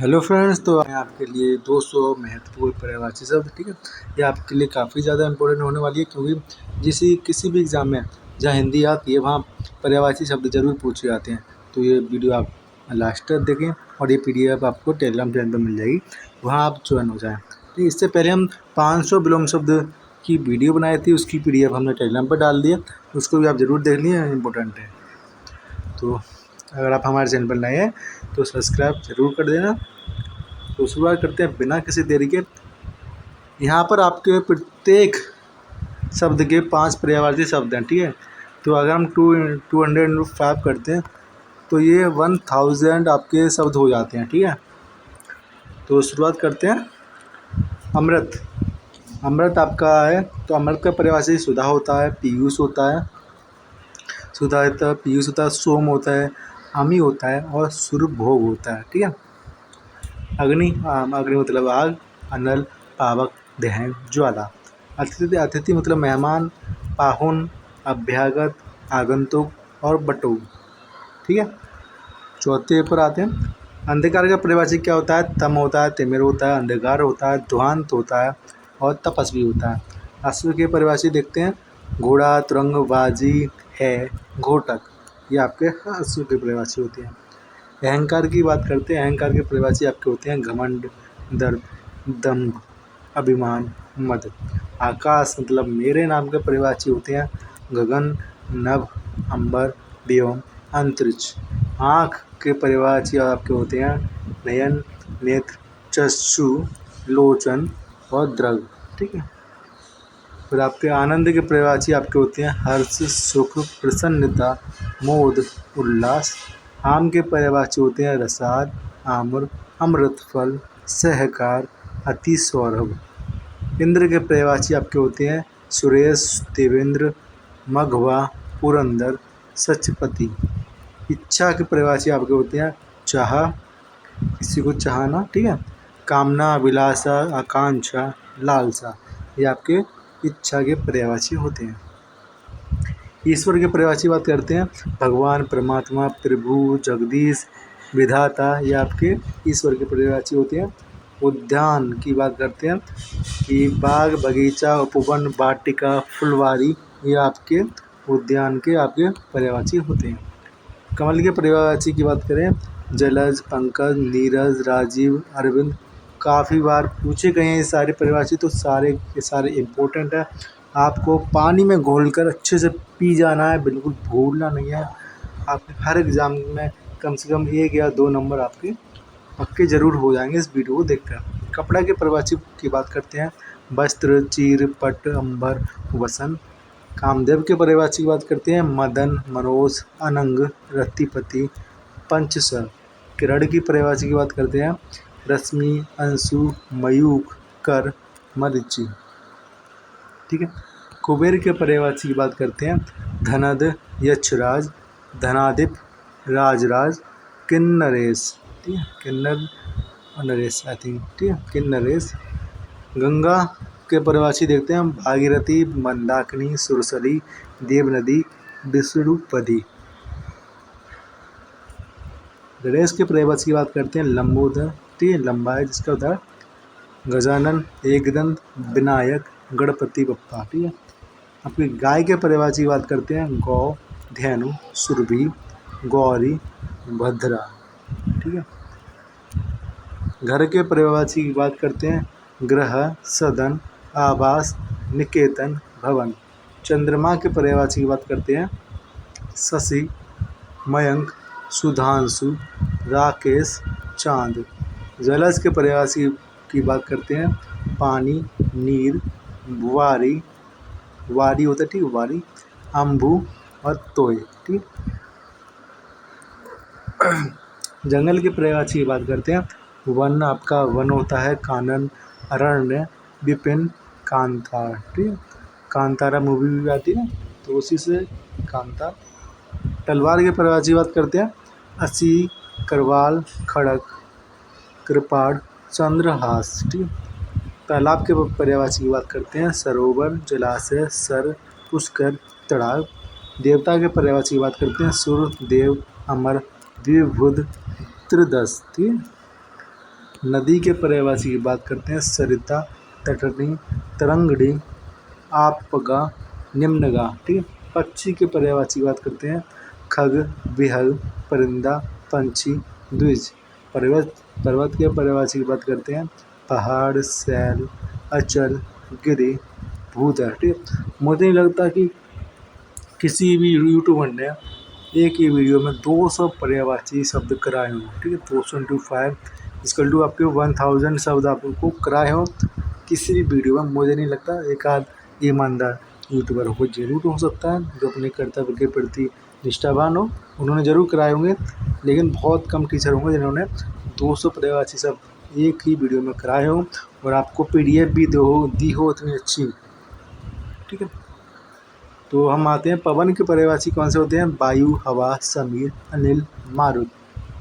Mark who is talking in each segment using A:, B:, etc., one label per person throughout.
A: Hello friends, तो मैं आपके लिए 200 महत्वपूर्ण पर्यायवाची शब्द, ठीक है। ये आपके लिए काफ़ी ज़्यादा इंपॉर्टेंट होने वाली है, क्योंकि किसी भी एग्ज़ाम में जहाँ हिंदी आती है वहाँ पर्यायवाची शब्द ज़रूर पूछे जाते हैं। तो ये वीडियो आप लास्ट तक देखें और ये PDF आपको टेलीग्राम चैनल पर मिल जाएगी, वहाँ आप ज्वाइन हो जाएँ। तो इससे पहले हम 500 विलोम शब्द की वीडियो बनाई थी, उसकी PDF हमने टेलीग्राम पर डाल दिया, उसको भी आप ज़रूर देख लीजिए, इम्पोर्टेंट है। तो अगर आप हमारे चैनल पर नए हैं तो सब्सक्राइब ज़रूर कर देना। तो शुरुआत करते हैं बिना किसी देरी के। यहाँ पर आपके प्रत्येक शब्द के 5 पर्यायवाची शब्द हैं, ठीक है। तो अगर हम 205 करते हैं तो ये 1000 आपके शब्द हो जाते हैं, ठीक है। तो शुरुआत करते हैं। अमृत। अमृत आपका है, तो अमृत का पर्यायवाची सुधा होता है, पीयूष होता है, सुधा होता है, पीयूष होता है, सोम होता है, अमी होता है और सुरभोग होता है, ठीक है। अग्नि, अग्नि मतलब आग, अनल, पावक, दहन, ज्वाला। अतिथि, अतिथि मतलब मेहमान, पाहुन, अभ्यागत, आगंतुक और बटोग, ठीक है। चौथे पर आते हैं। अंधकार का पर्यायवाची क्या होता है? तम होता है, तिमिर होता है, अंधकार होता है, ध्वांत होता है और तपस्वी होता है। अश्व के पर्यायवाची देखते हैं। घोड़ा, तुरंग, बाजी है, घोटक, ये आपके अश्व के पर्यायवाची होते हैं। अहंकार की बात करते हैं। अहंकार के पर्यायवाची आपके होते हैं घमंड, दर्प, दंभ, अभिमान, मद। आकाश मतलब मेरे नाम के पर्यायवाची होते हैं गगन, नभ, अंबर, व्योम, अंतरिक्ष। आँख के पर्यायवाची आपके होते हैं नयन, नेत्र, चक्षु, लोचन और दृग, ठीक है। फिर आपके आनंद के पर्यायवाची आपके होते हैं हर्ष, सुख, प्रसन्नता, मोद, उल्लास। आम के पर्यायवाची होते हैं रसाद, आम्र, अमृत फल, सहकार, अति सौरभ। इंद्र के पर्यायवाची आपके होते हैं सुरेश, देवेंद्र, मघवा, पुरंदर, सचपति। इच्छा के पर्यायवाची आपके होते हैं चाह, किसी को चाहना, ठीक है, कामना, अभिलाषा, आकांक्षा, लालसा, ये आपके इच्छा के पर्यायवाची होते हैं। ईश्वर के पर्यायवाची बात करते हैं भगवान, परमात्मा, प्रभु, जगदीश, विधाता, ये आपके ईश्वर के पर्यायवाची होते हैं। उद्यान की बात करते हैं कि बाग, बगीचा, उपवन, वाटिका, फुलवारी, ये आपके उद्यान के आपके पर्यायवाची होते हैं। कमल के पर्यायवाची की बात करें जलज, पंकज, नीरज, राजीव, अरविंद। काफ़ी बार पूछे गए हैं ये सारे पर्यायवाची, तो सारे के सारे इम्पोर्टेंट है। आपको पानी में घोलकर अच्छे से पी जाना है, बिल्कुल भूलना नहीं है। आपके हर एग्ज़ाम में कम से कम 1 या 2 नंबर आपके पक्के ज़रूर हो जाएंगे इस वीडियो को देखकर। कपड़ा के पर्यायवाची की बात करते हैं वस्त्र, चीर, पट, अंबर, वसन। कामदेव के पर्यायवाची की बात करते हैं मदन, मनोज, अनंग, रतिपति, पंचसर। किरण की पर्यायवाची की बात करते हैं रश्मि, अंशु, मयूख, कर, मरीचि, ठीक है। कुबेर के पर्यायवाची की बात करते हैं धनद, यक्षराज, धनाधिप, राजराज, किन्नरेश, ठीक है, किन्नर और नरेश आई थिंक, ठीक है, किन्नरेश। गंगा के पर्यायवाची देखते हैं भागीरथी, मंदाकिनी, सुरसरी, देवनदी, विष्णुपदी। गणेश के पर्यायवाची की बात करते हैं लंबोदर, ठीक है, लंबा है जिसका उदाहरण गजानन, एकदंत, विनायक, गणपति बप्पा, ठीक है। आपकी गाय के पर्यायवाची की बात करते हैं गौ, धेनु, सुरभि, गौरी, भद्रा, ठीक है। घर के पर्यायवाची की बात करते हैं ग्रह, सदन, आवास, निकेतन, भवन। चंद्रमा के पर्यायवाची की बात करते हैं शशि, मयंक, सुधांशु, राकेश, चांद। जलज के पर्यायवाची की बात करते हैं पानी, नीर, वारी, वारी होता है, ठीक, वारी, अम्बु और तोय, ठीक। जंगल के पर्यायवाची की बात करते हैं वन, आपका वन होता है कानन, अरण्य, विपिन, कांतार, ठीक। कांतारा मूवी भी आती है तो उसी से कांतार। तलवार के पर्यायवाची की बात करते हैं असी, करवाल, खड़क, कृपाण, चंद्रहास, ठीक। तालाब के पर्यायवाची की बात करते हैं सरोवर, जलाशय, सर, पुष्कर, तड़ाव। देवता के पर्यायवाची की बात करते हैं सूर्य, देव, अमर, द्विबुध, त्रिदश, ठीक। नदी के पर्यायवाची की बात करते हैं सरिता, तटनी, तरंगड़ी, आपगा, निम्नगा। ठीक है। पक्षी के पर्यायवाची की बात करते हैं खग, विहग, परिंदा, पंछी, द्विज। पर्वत के पर्यायवाची की बात करते हैं पहाड़, सैल, अचल, गिरि, भूधर। ठीक है। मुझे नहीं लगता कि किसी भी यूट्यूबर ने एक ही वीडियो में 200 पर्यायवाची शब्द कराए हों। ठीक है। 200 × 5 = आपके 1000 शब्द आपको कराए हों किसी भी वीडियो में। मुझे नहीं लगता, एक आध ईमानदार यूट्यूबर हो जरूर हो सकता है जो अपने कर्तव्य के प्रति निष्ठावान हो, उन्होंने ज़रूर कराए होंगे। लेकिन बहुत कम टीचर होंगे जिन्होंने 200 पर्यायवाची शब्द एक ही वीडियो में कराए हों और आपको PDF भी दी हो इतनी अच्छी। ठीक है। तो हम आते हैं पवन के पर्यायवाची कौन से होते हैं वायु, हवा, समीर, अनिल, मारुत।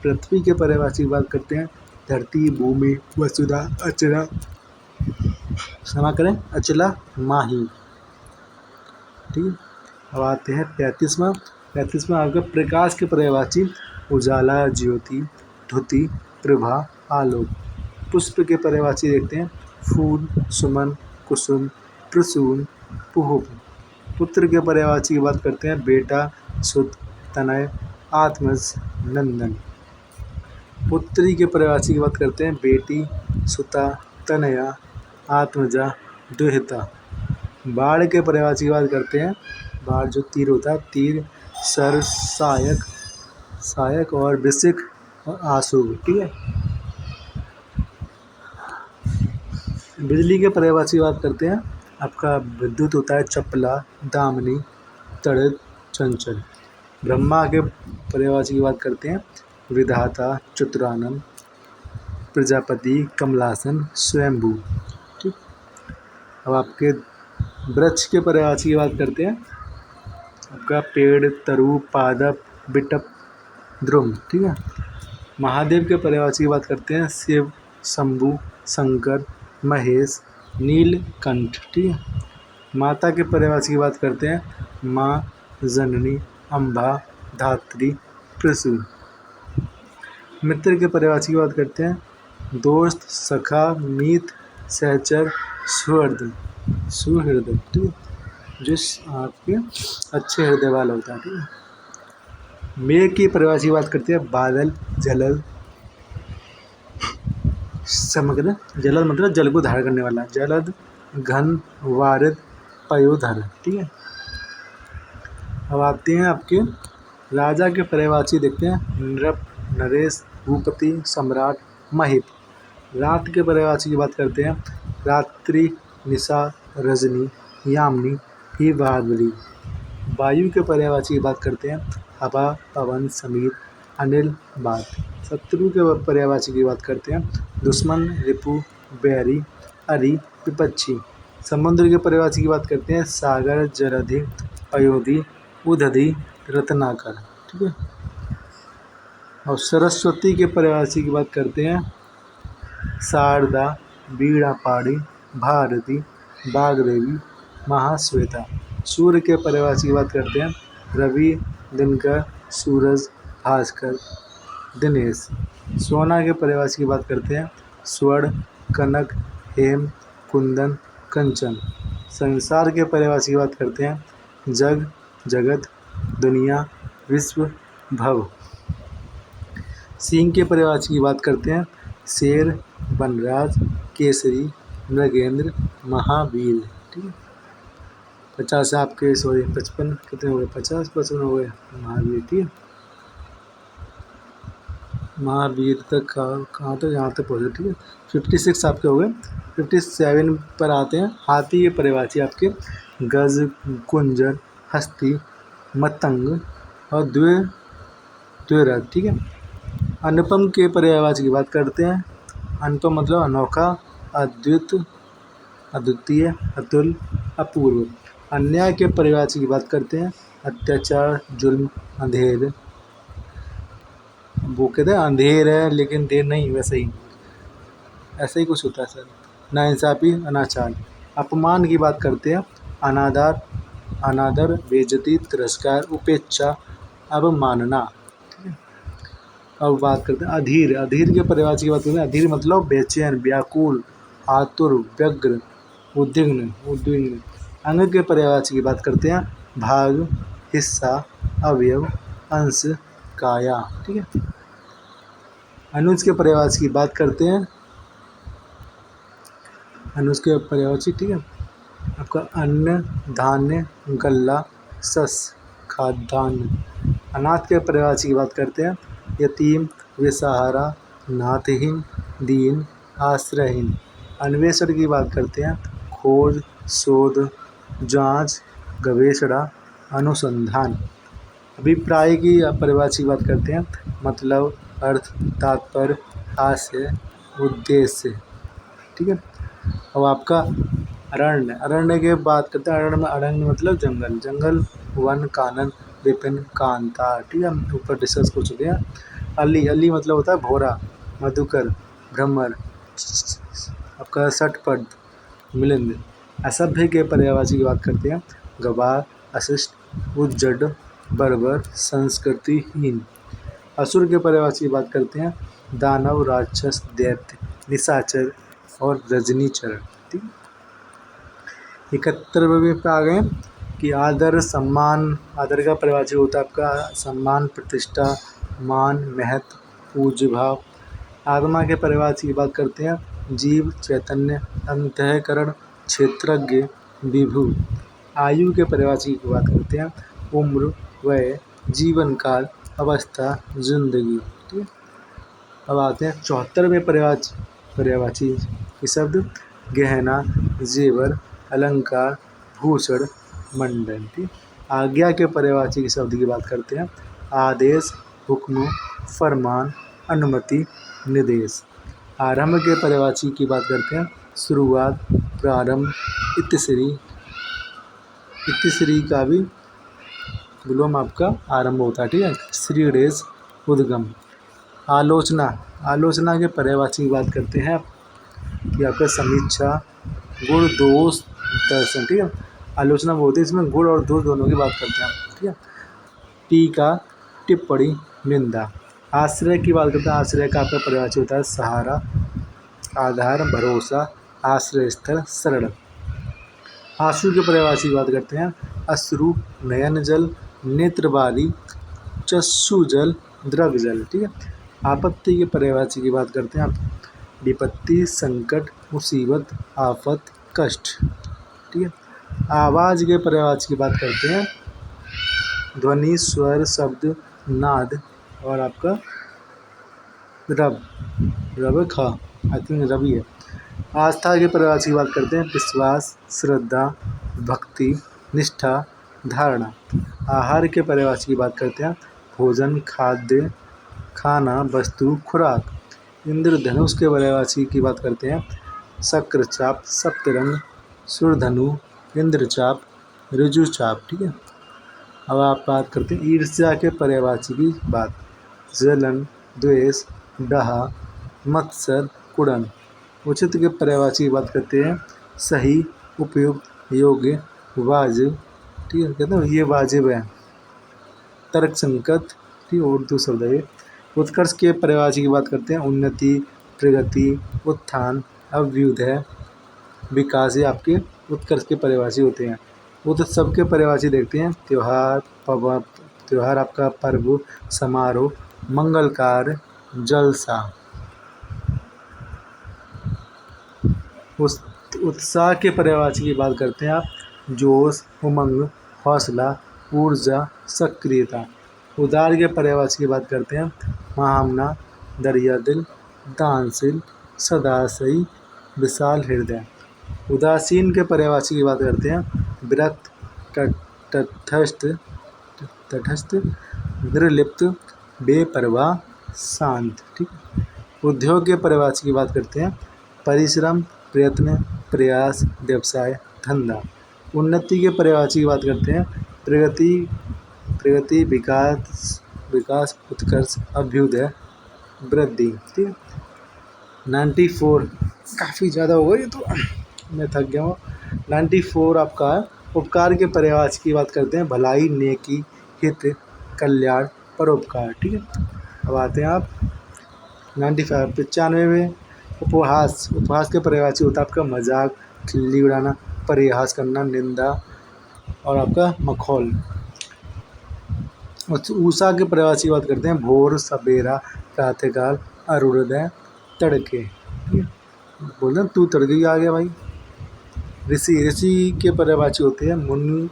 A: पृथ्वी के पर्यायवाची की बात करते हैं धरती, भूमि, वसुधा, अचला, क्षमा करें, अचला, माही। ठीक है। अब आते हैं 35वां आपका प्रकाश के पर्यायवाची उजाला, ज्योति, धुति, प्रभा, आलोक। पुष्प के पर्यायवाची देखते हैं फूल, सुमन, कुसुम, प्रसून, पुष्प। पुत्र के पर्यायवाची की बात करते हैं बेटा, सुत, तनय, आत्मज, नंदन। पुत्री के पर्यायवाची की बात करते हैं बेटी, सुता, तनया, आत्मजा, दुहिता। बाण के पर्यायवाची की बात करते हैं बाण जो तीर होता है तीर, सर, सायक और वृश्चिक और आशु। ठीक है। बिजली के पर्यायवाची की बात करते हैं आपका विद्युत होता है चपला, दामिनी, तड़ित, चंचल। ब्रह्मा के पर्यायवाची की बात करते हैं विधाता, चतुरानन, प्रजापति, कमलासन, स्वयंभू। ठीक। अब आपके वृक्ष के पर्यायवाची की बात करते हैं आपका पेड़, तरु, पादप, बिटप, द्रुम। ठीक है। महादेव के पर्यायवाची की बात करते हैं शिव, शंभु, शंकर, महेश, नीलकंठ। ठीक है। माता के पर्यायवाची की बात करते हैं माँ, जननी, अम्बा, धात्री, प्रसू। मित्र के पर्यायवाची की बात करते हैं दोस्त, सखा, मीत, सहचर, सुहृद। ठीक है। जो आपके अच्छे हृदय वाला होता है। ठीक है। मेघ की पर्यायवाची की बात करते हैं बादल, जलद, समग्र, जलद मतलब जल को धारण करने वाला, जलद, घन, वारिद, पयोधर। ठीक है। अब आते हैं आपके राजा के पर्यायवाची देखते हैं नृप, नरेश, भूपति, सम्राट, महिप। रात के पर्यायवाची की बात करते हैं रात्रि, निशा, रजनी, यामिनी, हिमावली। वायु के पर्यायवाची की बात करते हैं हवा, पवन, समीर, अनिल, बात। शत्रु के पर्यायवाची की बात करते हैं दुश्मन, रिपु, बैरी, अरि, विपक्षी। समुद्र के पर्यायवाची की बात करते हैं सागर, जलधि, अयोधि, उदधि, रत्नाकर। ठीक है। और सरस्वती के पर्यायवाची की बात करते हैं शारदा, वीणापाणी, भारती, वाग्देवी, महाश्वेता। सूर्य के पर्यायवाची की बात करते हैं रवि, दिनकर, सूरज, भास्कर, दिनेश। सोना के पर्यायवाची की बात करते हैं स्वर्ण, कनक, हेम, कुंदन, कंचन। संसार के पर्यायवाची की बात करते हैं जग, जगत, दुनिया, विश्व, भव। सिंह के पर्यायवाची की बात करते हैं शेर, वनराज, केसरी, मृगेंद्र, महावीर। ठीक है। 50 आपके 55 कितने हो गए 50% हो गए महावीर। ठीक है। महावीर तक कहाँ तक यहाँ तक पहुँचे। ठीक है। 56 आपके हो गए। 57 पर आते हैं हाथी के पर्यायवाची आपके गज, कुंजर, हस्ती, मतंग और द्विरथ। ठीक है। अनुपम के पर्यायवाची की बात करते हैं अनुपम मतलब अनोखा, अद्वितीय, अतुल, अपूर्व। अन्याय के पर्यायवाची की बात करते हैं अत्याचार, जुल्म, अंधेर। वो कहते हैं अंधेर है लेकिन देर नहीं, वैसे ही ऐसे ही कुछ होता है सर। नाइंसाफ़ी, अनाचार। अपमान की बात करते हैं अनादर, बेइज्जती, तिरस्कार, उपेक्षा, अवमानना। अब बात करते हैं अधीर। अधीर के पर्यायवाची की बात करते हैं। अधीर मतलब बेचैन, व्याकुल, आतुर, व्यग्र, उद्विग्न उद्विग्न। अंग के पर्यायवाची की बात करते हैं। भाग, हिस्सा, अवयव, अंश, काया। ठीक है। अनुज के पर्यायवाची की बात करते हैं। अनुज के पर्यायवाची, ठीक है, आपका अन्न, धान्य, गल्ला, सस, खाद्यान्न। अनाथ के पर्यायवाची की बात करते हैं। यतीम, बेसहारा, नाथहीन, दीन, आश्रयहीन। अन्वेषण की बात करते हैं। खोज, शोध, जांच, गवेषणा, अनुसंधान। अभिप्राय की परिभाषा की बात करते हैं। मतलब, अर्थ, तात्पर्य, हास्य, उद्देश्य। ठीक है। अब आपका अरण्य। अरण्य की बात करते हैं। अरण्य मतलब जंगल। जंगल, वन, कानन, विपिन, कांतार। ठीक है, हम ऊपर डिस्कस कर चुके हैं। अली। अली मतलब होता है भोरा, मधुकर, भ्रमर, आपका षटपद, मिलिंद। असभ्य के पर्यायवाची की बात करते हैं। गवार, अशिष्ट, उज्जड, बर्बर, संस्कृतिहीन। असुर के पर्यायवाची की बात करते हैं। दानव, राक्षस, दैत्य, निशाचर और रजनीचर। ठीक। 71वें पे आ गए कि आदर, सम्मान। आदर का पर्यायवाची होता है आपका सम्मान, प्रतिष्ठा, मान, महत्व, पूज्य भाव। आत्मा के पर्यायवाची की बात करते हैं। जीव, चैतन्य, अंतःकरण, क्षेत्रज्ञ, विभु। आयु के पर्यायवाची की बात करते हैं। उम्र, वय, जीवन काल, अवस्था, जिंदगी। ठीक है। अब आते हैं 74वें पर्यायवाची के शब्द। गहना, जेवर, अलंकार, भूषण, मंडल। ठीक। आज्ञा के पर्यायवाची के शब्द की बात करते हैं। आदेश, हुक्म, फरमान, अनुमति, निर्देश। आरंभ के पर्यायवाची की बात करते हैं। शुरुआत, प्रारंभ, इतिश्री। इतिश्री का भी विलोम आपका आरंभ होता है। ठीक है। श्रीरेश, उद्गम। आलोचना। आलोचना के पर्यायवाची की बात करते हैं कि आपका समीक्षा, गुण, दोष, दर्शन। ठीक है। आलोचना वो होती है इसमें गुण और दोष दोनों की बात करते हैं। ठीक है। टीका, टिप्पणी, निंदा। आश्रय की बात करते हैं। आश्रय का आपका पर्यायवाची होता है सहारा, आधार, भरोसा, आश्रय स्थल, शरण। आंसू के पर्यायवाची की बात करते हैं। अश्रु, नयन जल, नेत्र बारी, चक्षु जल, द्रव जल। ठीक है। आपत्ति के पर्यायवाची की बात करते हैं आप। विपत्ति, संकट, मुसीबत, आफत, कष्ट। ठीक है। आवाज़ के पर्यायवाची की बात करते हैं। ध्वनि, स्वर, शब्द, नाद और आपका रब। रब खा, आई थिंक रवि है। आस्था के पर्यायवाची की बात करते हैं। विश्वास, श्रद्धा, भक्ति, निष्ठा, धारणा। आहार के पर्यायवाची की बात करते हैं। भोजन, खाद्य, खाना, वस्तु, खुराक। इंद्रधनुष के पर्यायवाची की बात करते हैं। शक्रचाप, सप्तरंग, सुरधनु, इंद्रचाप, ऋजुचाप। ठीक है। अब आप बात करते हैं ईर्ष्या के पर्यायवाची की बात। जलन, द्वेष, डहा, मत्सर, कुड़न। उचित के पर्यायवाची की बात करते हैं। सही, उपयुक्त, योग्य, वाजिब। ठीक है, कहते हैं ये वाजिब है। तर्क संगत। ठीक, उर्दू शब्द है ये। उत्कर्ष के पर्यायवाची की बात करते हैं। उन्नति, प्रगति, उत्थान, अभ्युदय, विकास। ये आपके उत्कर्ष के पर्यायवाची होते हैं। उत्सव के पर्यायवाची देखते हैं। त्योहार आपका पर्व, समारोह, मंगल कार्य, जलसा। उत्साह के पर्यायवाची की बात करते हैं आप। जोश, उमंग, हौसला, ऊर्जा, सक्रियता। उदार के पर्यायवाची की बात करते हैं। महामना, दरिया दिल, दानशील, सदाशयी, विशाल हृदय। उदासीन के पर्यायवाची की बात करते हैं। विरक्त, तटस्थ, निर्लिप्त, बेपरवाह, शांत। ठीक। उद्योग के पर्यायवाची की बात करते हैं। परिश्रम, प्रयत्न, प्रयास, व्यवसाय, धंधा। उन्नति के पर्यायवाची की बात करते हैं। प्रगति, विकास, उत्कर्ष, अभ्युदय, वृद्धि। ठीक है। 94, काफ़ी ज़्यादा हो गई तो मैं थक गया हूँ। 94 आपका है। उपकार के पर्यायवाची की बात करते हैं। भलाई, नेकी, हित, कल्याण, परोपकार। ठीक है। अब आते हैं आप 95 95 में उपहास। उपहास के पर्यायवाची होता है आपका मजाक, खिल्ली उड़ाना, परिहास करना, निंदा और आपका मखौल। ऊषा के पर्यायवाची की बात करते हैं भोर, सवेरा, प्रातःकाल, अरुणोदय, तड़के। ठीक है, बोल रहे तू तड़के ही आ गया भाई। ऋषि। ऋषि के पर्यायवाची होते हैं मुनि,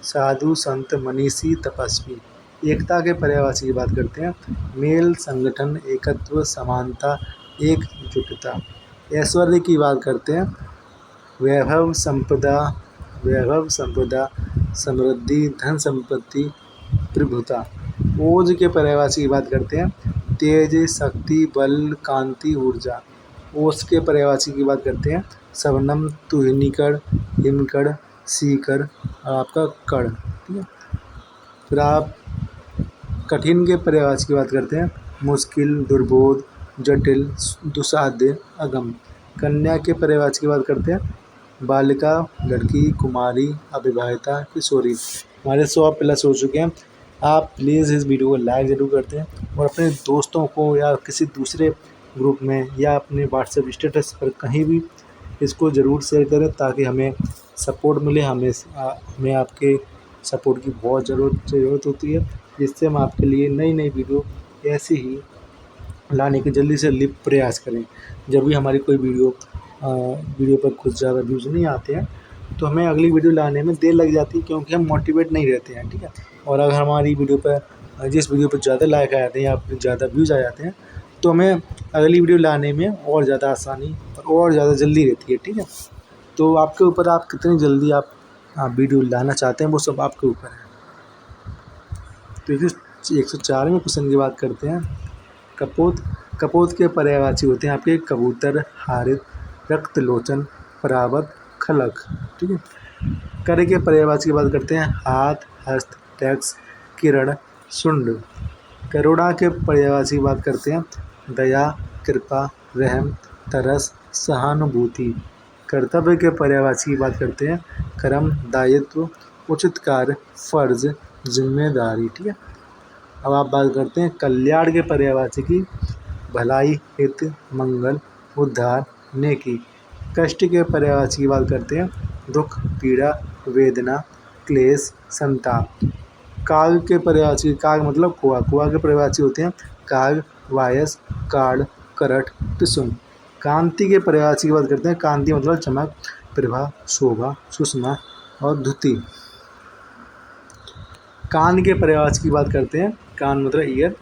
A: साधु, संत, मनीषी, तपस्वी। एकता के पर्यायवाची की बात करते हैं मेल, संगठन, एकत्व, समानता, एकजुटता। ऐश्वर्य की बात करते हैं वैभव, संपदा, वैभव, संपदा, समृद्धि, धन संपत्ति, प्रभुता। ओज के पर्यायवाची की बात करते हैं तेज, शक्ति, बल, कांति, ऊर्जा। ओस के पर्यायवाची की बात करते हैं शबनम, तुहिनीकण, हिमकण, सीकर और आपका कण। ठीक है, फिर आप कठिन के पर्यायवाची की बात करते हैं मुश्किल, दुर्बोध, जटिल, दुस्साध्य, अगम। कन्या के पर्यायवाची की बात करते हैं बालिका, लड़की, कुमारी, अविवाहिता, किशोरी। हमारे 100+ हो चुके हैं। आप प्लीज़ इस वीडियो को लाइक ज़रूर करते हैं और अपने दोस्तों को या किसी दूसरे ग्रुप में या अपने व्हाट्सएप स्टेटस पर कहीं भी इसको ज़रूर शेयर करें ताकि हमें सपोर्ट मिले। हमें आपके सपोर्ट की बहुत ज़रूरत होती है, जिससे हम आपके लिए नई नई वीडियो ऐसी ही लाने की जल्दी से जल्दी प्रयास करें। जब भी हमारी कोई वीडियो पर कुछ ज़्यादा व्यूज़ नहीं आते हैं तो हमें अगली वीडियो लाने में देर लग जाती है, क्योंकि हम मोटिवेट नहीं रहते हैं। ठीक है, और अगर हमारी वीडियो पर जिस वीडियो पर ज़्यादा लाइक आ जाते हैं या ज़्यादा व्यूज़ आ जाते हैं तो हमें अगली वीडियो लाने में और ज़्यादा आसानी और ज़्यादा जल्दी रहती है। ठीक है, तो आपके ऊपर आप कितनी जल्दी आप वीडियो लाना चाहते हैं वो सब आपके ऊपर है। तो 104वें क्वेश्चन की बात करते हैं कपोत। कपोत के पर्यायवाची होते हैं आपके कबूतर, हारित, रक्तलोचन, परावत, खलक। ठीक है, कर के पर्यायवाची की बात करते हैं हाथ, हस्त, टैक्स, किरण, शुंड। करुणा के पर्यायवाची की बात करते हैं दया, कृपा, रहम, तरस, सहानुभूति। कर्तव्य के पर्यायवाची की बात करते हैं कर्म, दायित्व, उचित कार्य, फर्ज, जिम्मेदारी। ठीक है, अब आप बात करते हैं कल्याण के पर्यायवाची की भलाई, हित, मंगल, उद्धार, नेकी। कष्ट के पर्यायवाची की बात करते हैं दुख, पीड़ा, वेदना, क्लेश, संताप। काग के पर्यायवाची, काग मतलब कुआ। कुआ के पर्यायवाची होते हैं काग, वायस, काड़, करट, टिसुन। कांति के पर्यायवाची की बात करते हैं कांति मतलब चमक, प्रभा, शोभा, सुषमा और धुति। कान के पर्यायवाची की बात करते हैं कान मतलब ईयर,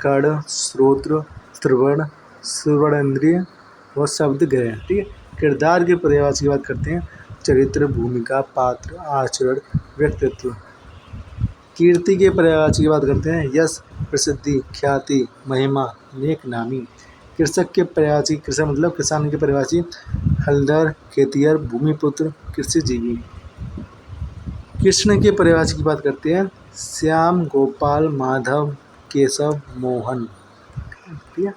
A: कर्ण, श्रोत्र, श्रवण, श्रवणेंद्रिय और शब्द ग्रह। ठीक है, किरदार के पर्यायवाची की बात करते हैं चरित्र, भूमिका, पात्र, आचरण, व्यक्तित्व। कीर्ति के पर्यायवाची की बात करते हैं यश, प्रसिद्धि, ख्याति, महिमा, नेक नामी। कृषक के पर्यायवाची, कृषक मतलब किसान के पर्यायवाची हलधर, खेतिहर, भूमिपुत्र, कृषिजीवी। कृष्ण के पर्यायवाची की बात करते हैं श्याम, गोपाल, माधव, केशव, मोहन। ठीक है,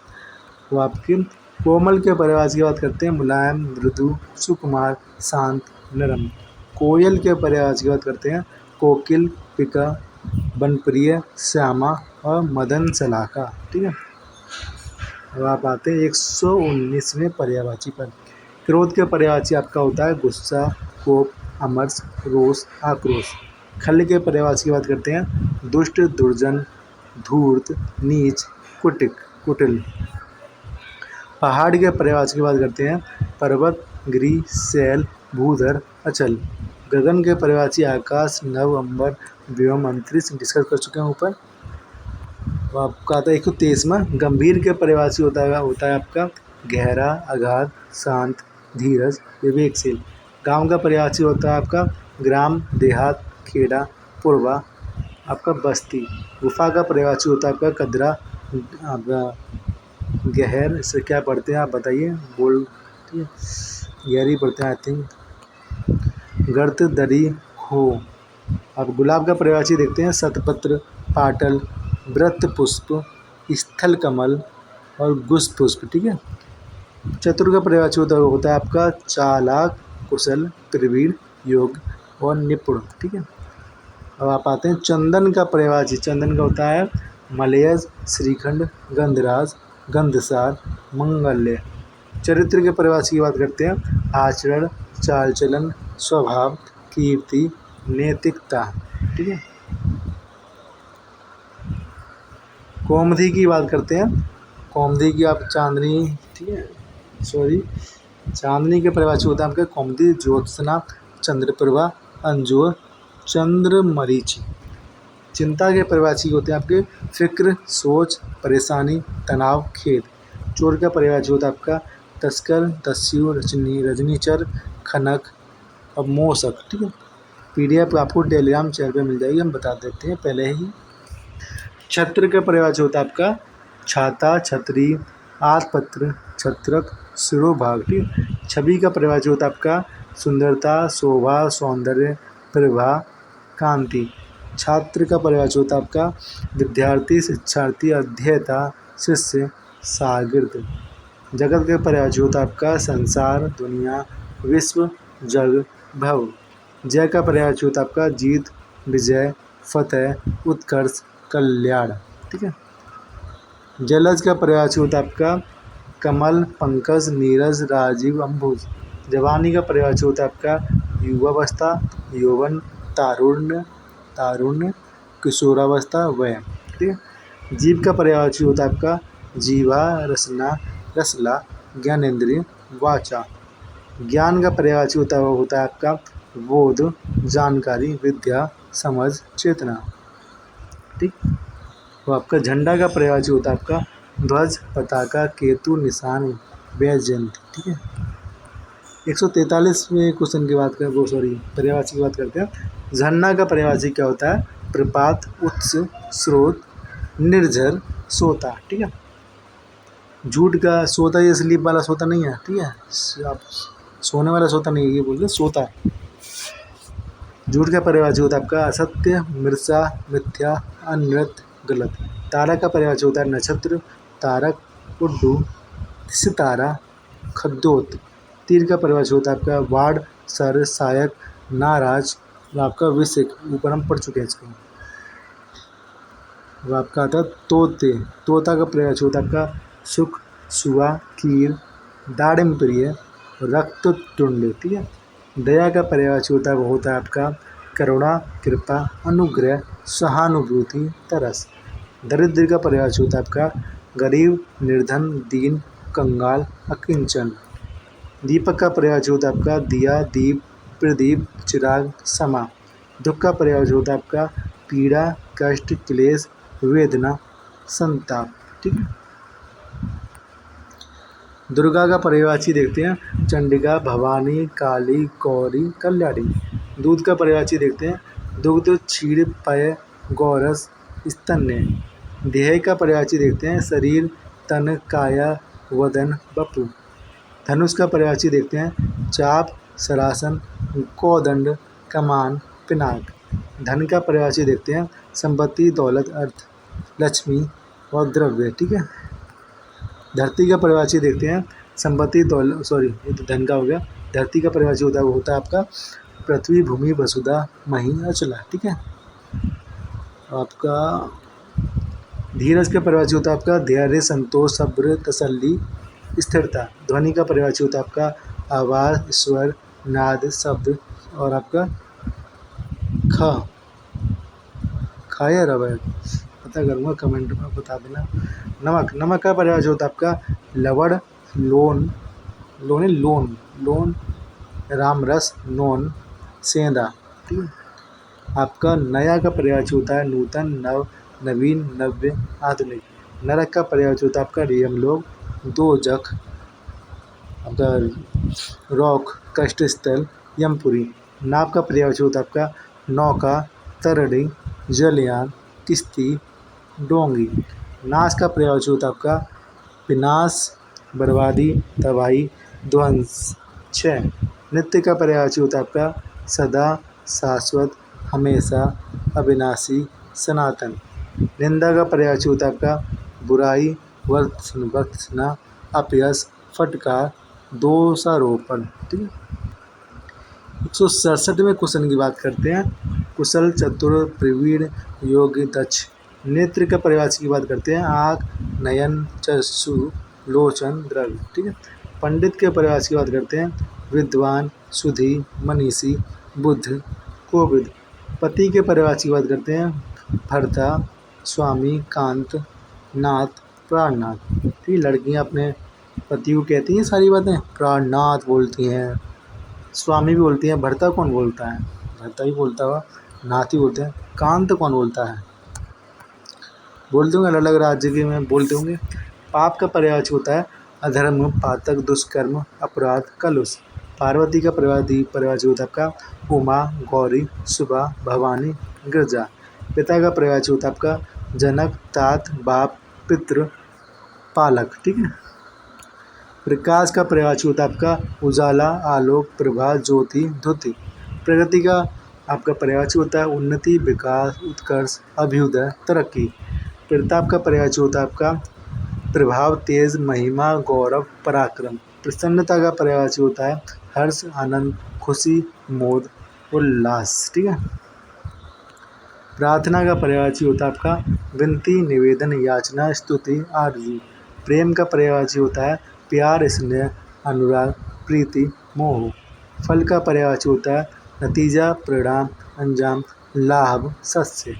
A: तो आपके कोमल के पर्यायवाची की बात करते हैं मुलायम, मृदु, सुकुमार, शांत, नरम। कोयल के पर्यायवाची की बात करते हैं कोकिल, पिका, बनप्रिय, श्यामा और मदन सलाका। ठीक है, अब आप आते हैं 119वें पर्यायवाची पर। क्रोध के पर्यायवाची आपका होता है गुस्सा, कोप, अमर्ष, रोष, आक्रोश। खल के पर्यायवाची की बात करते हैं दुष्ट, दुर्जन, धूर्त, नीच, कुटिल। पहाड़ के पर्यायवाची की बात करते हैं पर्वत, गिरि, शैल, भूधर, अचल। गगन के पर्यायवाची आकाश, नभ, अंबर, व्योम, अंतरिक्ष डिस्कस कर चुके हैं ऊपर। तो आपका आता है 123वां। गंभीर के पर्यायवाची होता है आपका गहरा, अगाध, शांत, धीरज, विवेकशील। गांव का पर्यायवाची होता है आपका ग्राम, देहात, खेड़ा, पूर्वा, आपका बस्ती। गुफा का पर्यायवाची होता है आपका कदरा, आपका गहर। इससे क्या पढ़ते हैं आप बताइए, बोल गहरी पढ़ते हैं आई थिंक। गर्त, दरी, खो। अब गुलाब का पर्यायवाची देखते हैं शतपत्र, पाटल, व्रत पुष्प, स्थल कमल और गुस पुष्प। ठीक है, चतुर का पर्यायवाची होता है आपका चालाक, कुशल, प्रवीण, योग्य और निपुण। ठीक है, अब आप आते हैं चंदन का पर्यायवाची। चंदन का होता है मलयज, श्रीखंड, गंधराज, गंधसार, मंगल्य। चरित्र के परिभाषा की बात करते हैं। आचरण, चाल चलन, स्वभाव, कीर्ति, नैतिकता। ठीक है। कौमुदी की बात करते हैं। कौमुदी की आप चांदनी, ठीक है, चांदनी के परिभाषा होता है आपके कौमुदी, ज्योत्सना, चंद्रप्रभा, अंजुर, चंद्रमरीचि। चिंता के परिभाषी होते हैं आपके फिक्र, सोच, परेशानी, तनाव, खेद। चोर का परिभाषी होता है आपका तस्कर, दस्यु, रजनीचर, खनक और मोसक। ठीक है। PDF आपको टेलीग्राम चैनल पे मिल जाएगी, हम बता देते हैं पहले ही। छत्र का परिभाषा होता है आपका छाता, छतरी, आतपत्र, छत्रक, शिरोभाग। ठीक। छवि का परिभाषा होता है आपका सुंदरता, शोभा, सौंदर्य, प्रभा, कांति। छात्र का परिभाषा होता है आपका विद्यार्थी, शिक्षार्थी, अध्येता, शिष्य, शागिर्द। जगत का परिभाषा होता है आपका संसार, दुनिया, विश्व, जग, भव। जय का परिभाषा होता है आपका जीत, विजय, फतेह, उत्कर्ष, कल्याण। ठीक है। जलज का परिभाषा होता है आपका कमल, पंकज, नीरज, राजीव, अम्बुज। जवानी का परिभाषा होता है आपका युवावस्था, यौवन, तारुण्य, किशोरावस्था, वय। ठीक है। जीव का परिभाषा होता है आपका जीवा, रसना, रसला, ज्ञानेंद्रिय, वाचा। ज्ञान का परिभाषा होता है आपका बोध, जानकारी, विद्या, समझ, चेतना। ठीक। तो आपका झंडा का परिभाषा होता है आपका ध्वज, पताका, केतु, निशान, वैजयंती। ठीक है। 143वें क्वेश्चन की बात करें, परिभाषा की बात करते हैं। झरना का परिभाषा क्या होता है प्रपात, उत्स, स्रोत, निर्झर, सोता। ठीक है। झूठ का सोता ये स्लीप वाला सोता नहीं है। ठीक है। आप सोने वाला सोता नहीं है, ये बोलते सोता है। झूठ का परिभाषा होता है आपका असत्य, मिर्चा, मिथ्या, अनृत, गलत। तारा का परिभाषा होता है नक्षत्र, तारक, उड्डू, सितारा, खद्योत। तीर का परिभाषा होता है आपका वाड़, सर, सहायक, नाराज, आपका विषय, ऊपर हम पढ़ चुके हैं इसको। वो आपका आता है तोते। तोता का परिभाषा होता है आपका सुख, सुआ, कीर, दाड़िम प्रिय, रक्त टुंड। ठीक है। दया का परिभाषा होता है वो होता है आपका करुणा, कृपा, अनुग्रह, सहानुभूति, तरस। दरिद्र का परिभाषा होता है आपका गरीब, निर्धन, दीन, कंगाल, अकिंचन। दीपक का परिभाषा होता है आपका दिया, दीप, प्रदीप, चिराग, समा। दुख का परिभाषा होता है आपका पीड़ा, कष्ट, क्लेश, वेदना, संताप। ठीक है। दुर्गा का परिभाषी देखते हैं चंडिका, भवानी, काली, गौरी, कल्याणी। दूध का परिभाषी देखते हैं दुग्ध, क्षीर, पय, गौरस, स्तन्य। देह का परिभाषी देखते हैं शरीर, तन, काया, वदन, बपु। धनुष का परिभाषी देखते हैं चाप, सरासन, कोदंड, कमान, पिनाक। धन का परिभाषी देखते हैं संपत्ति, दौलत, अर्थ, लक्ष्मी और द्रव्य। ठीक है। धरती का परिभाषी देखते हैं संपत्ति, दौलत, ये तो धन का हो गया। धरती का परिभाषी होता है वो होता है आपका पृथ्वी, भूमि, वसुधा, मही, अचला। ठीक है। आपका धीरज का परिभाषी होता है आपका धैर्य, संतोष, सब्र, तसल्ली, स्थिरता। ध्वनि का परिभाषी होता है आपका आवाज, स्वर, नाद, शब्द और आपका खा या रवा, पता करूँगा, कमेंट में बता देना। नमक का परिभाषा होता है आपका लवण, लोन, रामरस, नोन, सेंधा। ठीक है। आपका नया का परिभाषा होता है नूतन, नव, नवीन, नव्य, आधुनिक। नरक का परिभाषा होता है आपका यमलोक, दोजख, आपका रॉक, कष्ट स्थल, यमपुरी। नाव का परिभाषा होता है आपका नौका, तरणी, जलयान, किश्ती, डोंगी। नाश का परिभाषा होता है आपका विनाश, बर्बादी, तबाही, ध्वंस। 6। नित्य का परिभाषा होता है आपका सदा, शाश्वत, हमेशा, अविनाशी, सनातन। निंदा का परिभाषा होता है आपका बुराई, वर्तना, अपयश, फटकार, दोषारोपण। ठीक है। 167वें क्वेश्चन की बात करते हैं कुशल, चतुर, प्रवीण, योग्य, दक्ष। नेत्र के पर्यायवाची की बात करते हैं, आँख, नयन, चक्षु, लोचन, दृग, ठीक है। पंडित के पर्यायवाची की बात करते हैं, विद्वान, सुधी, मनीषी, बुद्ध, कोविद। पति के पर्यायवाची की बात करते हैं, भर्ता, स्वामी, कांत, नाथ, प्राणनाथ। ठीक, लड़कियां अपने पति को कहती हैं सारी बातें, प्राणनाथ बोलती हैं, स्वामी भी बोलती हैं। भर्ता कौन बोलता है? भर्ता ही बोलता हुआ, नाथ ही बोलते हैं। कांत कौन बोलता है? बोलते होंगे, अलग अलग राज्य के में बोलते होंगे। पाप का पर्यायवाची होता है अधर्म, पातक, दुष्कर्म, अपराध, कलुष। पार्वती का पर्यायवाची होता है आपका उमा, गौरी, सुबा, भवानी, गिरजा। पिता का पर्यायवाची होता है आपका जनक, तात, बाप, पितृ, पालक, ठीक है। प्रकाश का पर्यायवाची होता है आपका उजाला, आलोक, प्रभा, ज्योति, द्युति। प्रगति का आपका पर्यायवाची होता है उन्नति, विकास, उत्कर्ष, अभ्युदय, तरक्की। प्रताप का पर्यायवाची होता है आपका प्रभाव, तेज, महिमा, गौरव, पराक्रम। प्रसन्नता का पर्यायवाची होता है हर्ष, आनंद, खुशी, मोद, उल्लास, ठीक है। प्रार्थना का पर्यायवाची होता है आपका विनती, निवेदन, याचना, स्तुति, आरज़ू। प्रेम का पर्यायवाची होता है प्यार, स्नेह, अनुराग, प्रीति, मोह। फल का पर्यायवाची होता है नतीजा, परिणाम, अंजाम, लाभ, सस्य,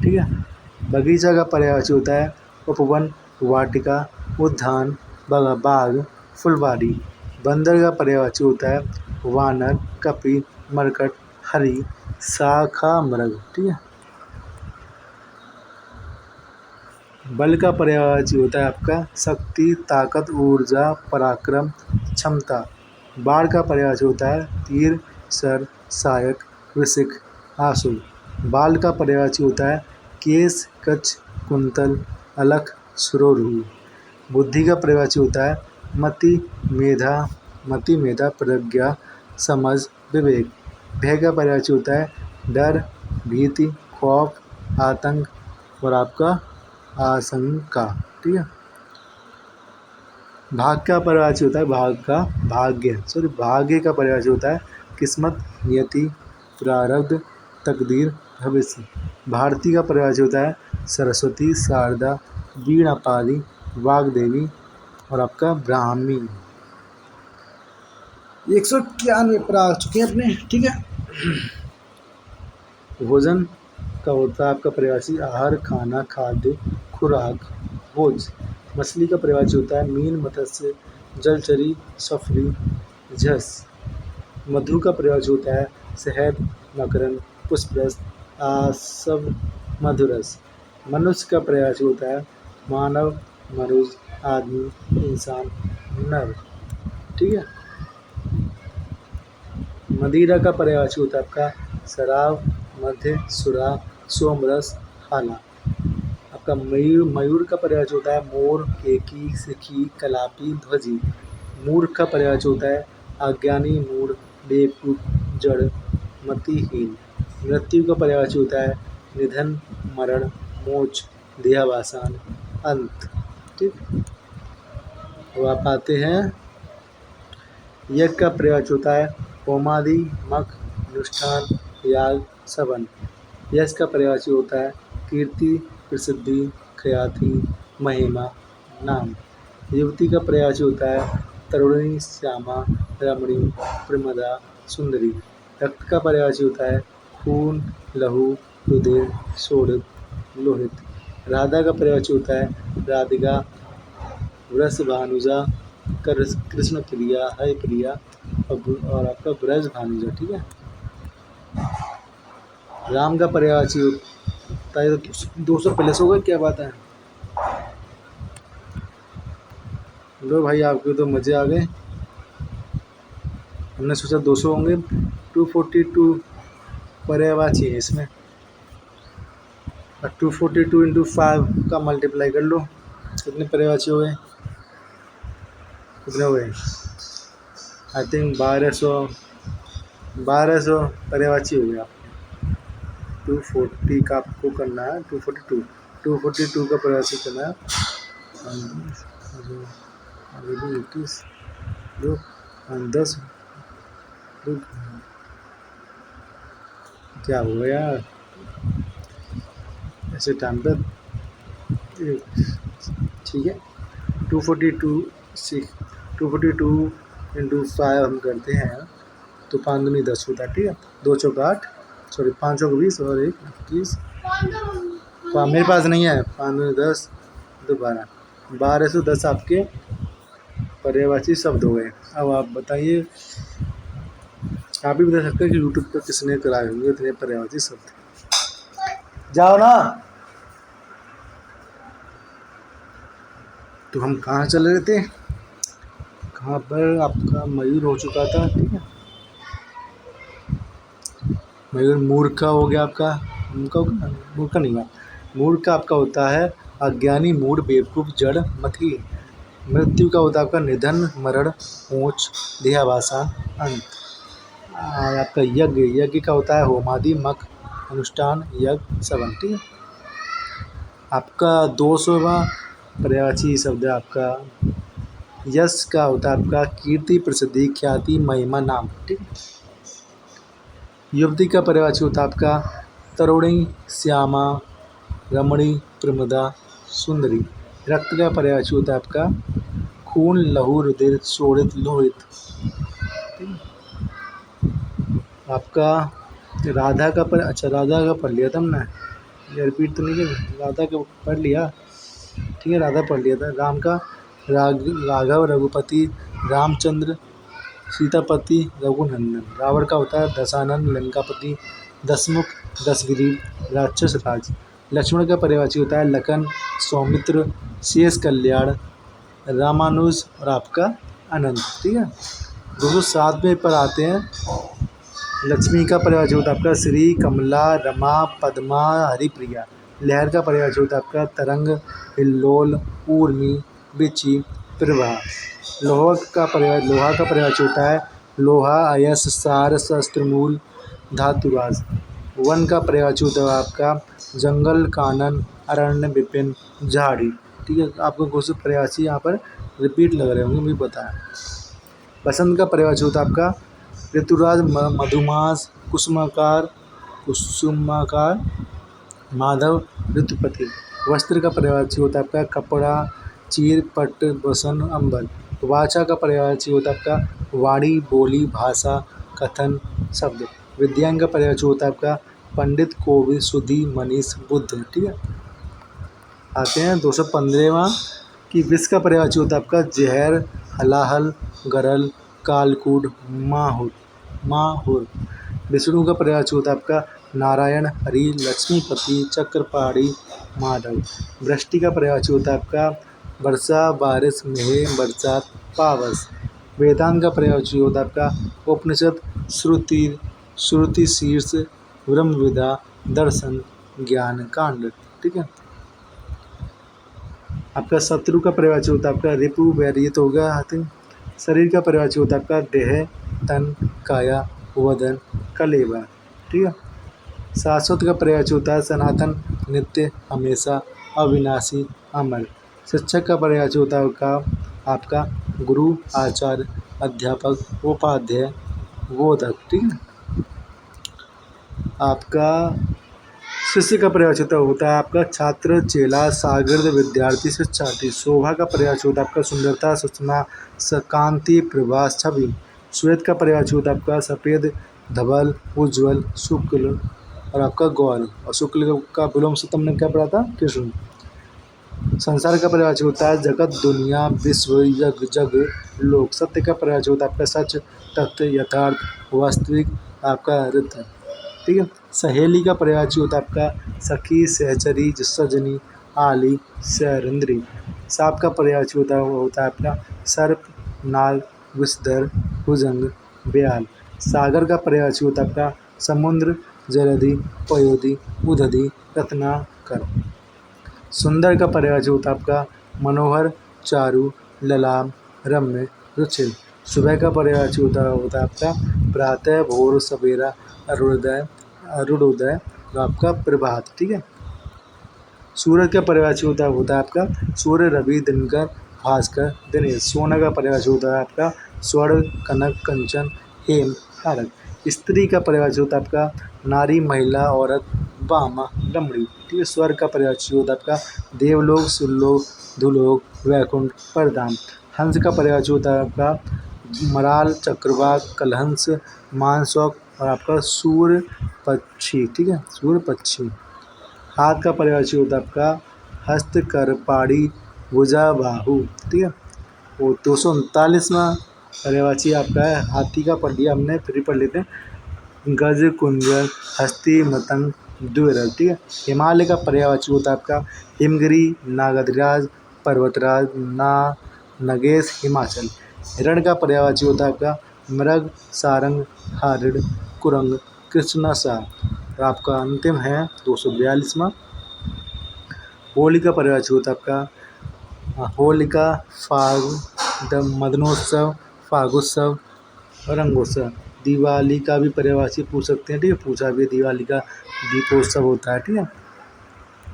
A: ठीक है। बगीचा का पर्यायवाची होता है उपवन, वाटिका, उद्यान, बाग, फुलवारी। बंदर का पर्यायवाची होता है वानर, कपि, मरकट, हरी, शाखा, मृग, ठीक है। बल का पर्यायवाची होता है आपका शक्ति, ताकत, ऊर्जा, पराक्रम, क्षमता। बाण का पर्यायवाची होता है तीर, सर, सहायक, वृश्चिक, आशु। बाल का पर्यायवाची होता है केश, कच्छ, कुंतल, अलख, सुरोरु। बुद्धि का पर्यायवाची होता है मति, मेधा, प्रज्ञा, समझ, विवेक। भय का पर्यायवाची होता है डर, भीति, खौफ, आतंक और आपका आशंका, ठीक है। भाग का पर्यायवाची होता है भाग्य का पर्यायवाची होता है किस्मत, नियति, प्रारब्ध, तकदीर, भविष्य। भारती का पर्यायवाची होता है सरस्वती, शारदा, वीणापाली, वाग्देवी और आपका ब्राह्मी। 191 पर आ चुके हैं अपने, ठीक है। भोजन का होता है आपका पर्यायवाची आहार, खाना, खाद्य, खुराक, भोज। मछली का पर्यायवाची होता है मीन, मत्स्य, जलचरी, सफरी, झस। मधु का पर्यायवाची होता है शहद, मकरंद, पुष्परस, आसव, मधुरस। मनुष्य का पर्यायवाची होता है मानव, मनुज, आदमी, इंसान, नर, ठीक है। मदिरा का पर्यायवाची होता है आपका शराब, मध्य, सुरा, सोमरस, हाला। आपका मयूर का पर्यायवाची होता है मोर, केकी, सिखी, कलापी, ध्वजी। मूर्ख का पर्यायवाची होता है अज्ञानी, मूढ़, बेवकूफ, जड़, मतिहीन। मृत्यु का पर्यायवाची होता है निधन, मरण, मोक्ष, देहावसान, अंत, ठीक। अब आप आते हैं यज्ञ का पर्यायवाची होता है होमादि, मख, अनुष्ठान, याग, सवन। यश का पर्यायवाची होता है कीर्ति, प्रसिद्धि, ख्याति, महिमा, नाम। युवती का पर्यायवाची होता है तरुणी, श्यामा, रमणी, प्रमदा, सुंदरी। रक्त का पर्यायवाची होता है खून, लहू, रुधिर, शोणित, लोहित। राधा का पर्यायवाची होता है राधिका, वृष भानुजा, कृष्ण प्रिया, हरि प्रिया और आपका ब्रज भानुजा, ठीक है। राम का पर्यायवाची होता है 200 प्लस हो गए, क्या बात है। लो भाई, आपके तो मज़े आ गए। हमने सोचा 200 होंगे, 242 पर्यायवाची है इसमें। और 242 × 5 का मल्टीप्लाई कर लो, कितने पर्यायवाची हो गए, कितने हो गए। आई थिंक 1200 पर्यायवाची हो गए आपके। 240 का आपको करना है, 242 का पर्यायवाची करना है। 10 क्या हुआ यार। ऐसे टाइम पर, ठीक है। 242 इंटू 5 हम करते हैं तो 5 दूनी 10 होता है, ठीक है। 2 चौका 8, सॉरी 5 चौका 20 और 1 21। मेरे पास नहीं है, 5 दूनी 10 तो 12, 12 से 10 आपके पर्यायवाची शब्द हो गए। अब आप बताइए, आप भी बता सकते हैं कि यूट्यूब पर किसने कराए होंगे इतने पर्यायवाची शब्द। जाओ ना। तो हम कहाँ चल रहे थे, कहाँ पर आपका मयूर हो चुका था, ठीक है। मयूर मूर्खा हो गया आपका, मूर्खा नहीं हुआ। मूर्ख आपका होता है अज्ञानी, मूढ़, बेवकूफ़, जड़, मथी। मृत्यु का होता है आपका निधन, मरण, ऊँच, देहावसान, अंत। और आपका यज्ञ, यज्ञ का होता है होमादि, मक, अनुष्ठान, यज्ञ, सवन, ठीक है। आपका 200वां पर्यायवाची शब्द है आपका यश का होता है आपका कीर्ति, प्रसिद्धि, ख्याति, महिमा, नाम, ठीक है। युवती का पर्यायवाची होता है आपका तरुणी, श्यामा, रमणी, प्रमदा, सुंदरी। रक्त का पर्यायवाची होता है आपका खून, लहू, रुधिर, शोणित, लोहित। आपका राधा का राधा का पढ़ लिया था हमने, ये रिपीट तो नहीं किया, राधा का पढ़ लिया, ठीक है। राधा पढ़ लिया था। राम का राघव, रघुपति, रामचंद्र, सीतापति, रघुनंदन। रावण का होता है दशानन, लंकापति, दशमुख, दशग्रीव, राक्षस राज। लक्ष्मण का पर्यायवाची होता है लखन, सौमित्र, शेष कल्याण, रामानुज और आपका अनंत, ठीक है। 207वें पर आते हैं। लक्ष्मी का पर्यायवाची होता है आपका श्री, कमला, रमा, पद्मा, हरिप्रिया। लहर का पर्यायवाची होता है आपका तरंग, हिल्लोल, ऊर्मी, बिची, प्रवाह। लोहा का पर्यायवाची होता है लोहा, अयस, सार, शस्त्र, मूल, धातुराज। वन का पर्यायवाची होता है आपका जंगल, कानन, अरण्य, विपिन, झाड़ी, ठीक है। आपको कुछ पर्यायवाची यहाँ पर रिपीट लग रहे होंगे, मुझे बताया। बसंत का पर्यायवाची होता है आपका ऋतुराज, मधुमास, कुसुमाकार, माधव, ऋतुपति। वस्त्र का पर्यायवाची होता है आपका कपड़ा, चीर, पट, वसन, अंबर। वाचा का पर्यायवाची होता है आपका वाणी, बोली, भाषा, कथन, शब्द। विद्यान का पर्यायवाची होता है आपका पंडित, कोविद, सुधी, मनीष, बुद्ध, ठीक है। आते हैं 215वां कि विष का पर्यायवाची होता है आपका जहर, हलाहल, गरल, कालकूट, माहुर। विष्णु का पर्यायवाची होता है आपका नारायण, हरि, लक्ष्मीपति, चक्रपाणी, माधव। वृष्टि का पर्यायवाची होता है आपका वर्षा, बारिश, मेह, बरसात, पावस। वेदांत का पर्यायवाची होता है आपका उपनिषद, श्रुति, शीर्ष, ब्रह्मविद्या, दर्शन, ज्ञान, कांड, ठीक है। आपका शत्रु का पर्यायवाची होता है आपका रिपु, वैर, ये तो हो गया हाथी। शरीर का पर्यायवाची होता है आपका देह, तन, काया, वदन, कलेवा, ठीक है। शाश्वत का पर्यायवाची होता है सनातन, नित्य, हमेशा, अविनाशी, अमर। शिक्षक का पर्यायवाची होता है आपका गुरु, आचार्य, अध्यापक, उपाध्याय, बोधक, ठीक है। आपका शिष्य का पर्यायवाची होता है आपका छात्र, चेला, शागिर्द, विद्यार्थी, शिक्षार्थी। शोभा का पर्यायवाची होता है आपका सुंदरता, सूचना, कांति, प्रभास, छवि। श्वेत का पर्यायवाची होता है आपका सफ़ेद, धवल, उज्ज्वल, शुक्ल और आपका गौर। और शुक्ल का विलोम सूत्र हमने क्या पढ़ा था, कृष्ण। संसार का पर्यायवाची होता है जगत, दुनिया, विश्व, यज्ञ, जग, लोक। सत्य का पर्यायवाची होता है आपका सच, तथ्य, यथार्थ, वास्तविक, आपका रित, ठीक है। सहेली का पर्यायवाची होता है आपका सखी, सहचरी, सजनी, आली, सैरंद्री। सांप का पर्यायवाची होता है आपका सर्प, नाग, विषधर, भुजंग, ब्याल। सागर का पर्यायवाची होता है आपका समुद्र, जलधि, पयोधि, उदधि, रत्नाकर। सुंदर का पर्यायवाची होता है आपका मनोहर, चारु, ललाम, रम्य, रुचिर। सुबह का पर्यायवाची होता है आपका प्रातः, भोर, सवेरा, अरुणोदय और आपका प्रभात, ठीक है। सूरज का पर्यायवाची होता है आपका सूर्य, रवि, दिनकर, भास्कर, दिनेश। सोना का पर्यायवाची होता है आपका स्वर्ण, कनक, कंचन, हेम, तारक। स्त्री का पर्यायवाची होता है आपका नारी, महिला, औरत, वामा रमणी। ठीक है। स्वर्ग का पर्यायवाची होता है आपका देवलोक, सुरलोक, धुलोक, वैकुंठ, परधाम। हंस का पर्यायवाची होता है आपका मराल, चक्रवाक, कलहंस, मानसौक और आपका सूर्य पक्षी। ठीक है, सूर्य पक्षी। हाथ का पर्यायवाची होता है आपका हस्त, कर, पाड़ी, भुजा, बाहु। ठीक है। और 239वां पर्यायवाची आपका है हाथी का, पढ़ लिया हमने, फिर पढ़ लेते हैं गज, कुंजर, हस्ती, मतंग, द्विरल। ठीक है। हिमालय का पर्यायवाची होता है आपका हिमगिरी, नागधराज, पर्वतराज, नगेश, हिमाचल। हिरण का पर्यायवाची होता है आपका मृग, सारंग, हरिण, कुरंग, कृष्णसा। और आपका अंतिम है 242वां होली का पर्यायवाची होता है आपका होलिका, फाग, मदनोत्सव, फागोत्सव, रंगोत्सव। दिवाली का भी पर्यायवाची पूछ सकते हैं। ठीक है, पूछा भी है, दिवाली का दीपोत्सव होता है। ठीक है।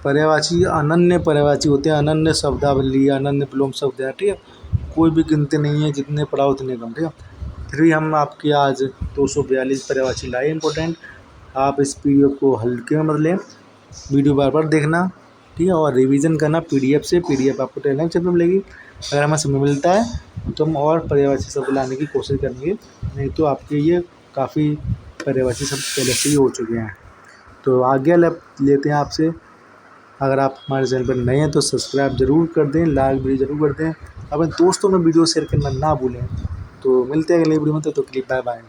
A: पर्यायवाची अनन्य पर्यायवाची होते हैं, अनन्य शब्दावली, अनन्य विलोम शब्द है। ठीक है, कोई भी गिनती नहीं है, जितने पढ़ाओ उतने कम। ठीक है। फिर भी हम आपके आज 242 पर्यायवाची लाए इंपॉर्टेंट। आप इस पीडीएफ को हल्के में मत लें, वीडियो बार बार देखना। ठीक है, और रिवीजन करना पीडीएफ से। पीडीएफ आपको टेलीग्राम चैनल पर मिलेगी। अगर हमें समय मिलता है तो हम और पर्यायवाची शब्द लाने की कोशिश करेंगे, नहीं तो आपके ये काफ़ी पर्यायवाची शब्द पहले से ही हो चुके हैं। तो आज्ञा लेते हैं आपसे। अगर आप हमारे चैनल पर नए हैं तो सब्सक्राइब जरूर कर दें, लाइक भी जरूर कर दें, अपने दोस्तों में वीडियो शेयर करना ना भूलें। तो मिलते हैं अगले वीडियो में, तो के लिए बाय बाय।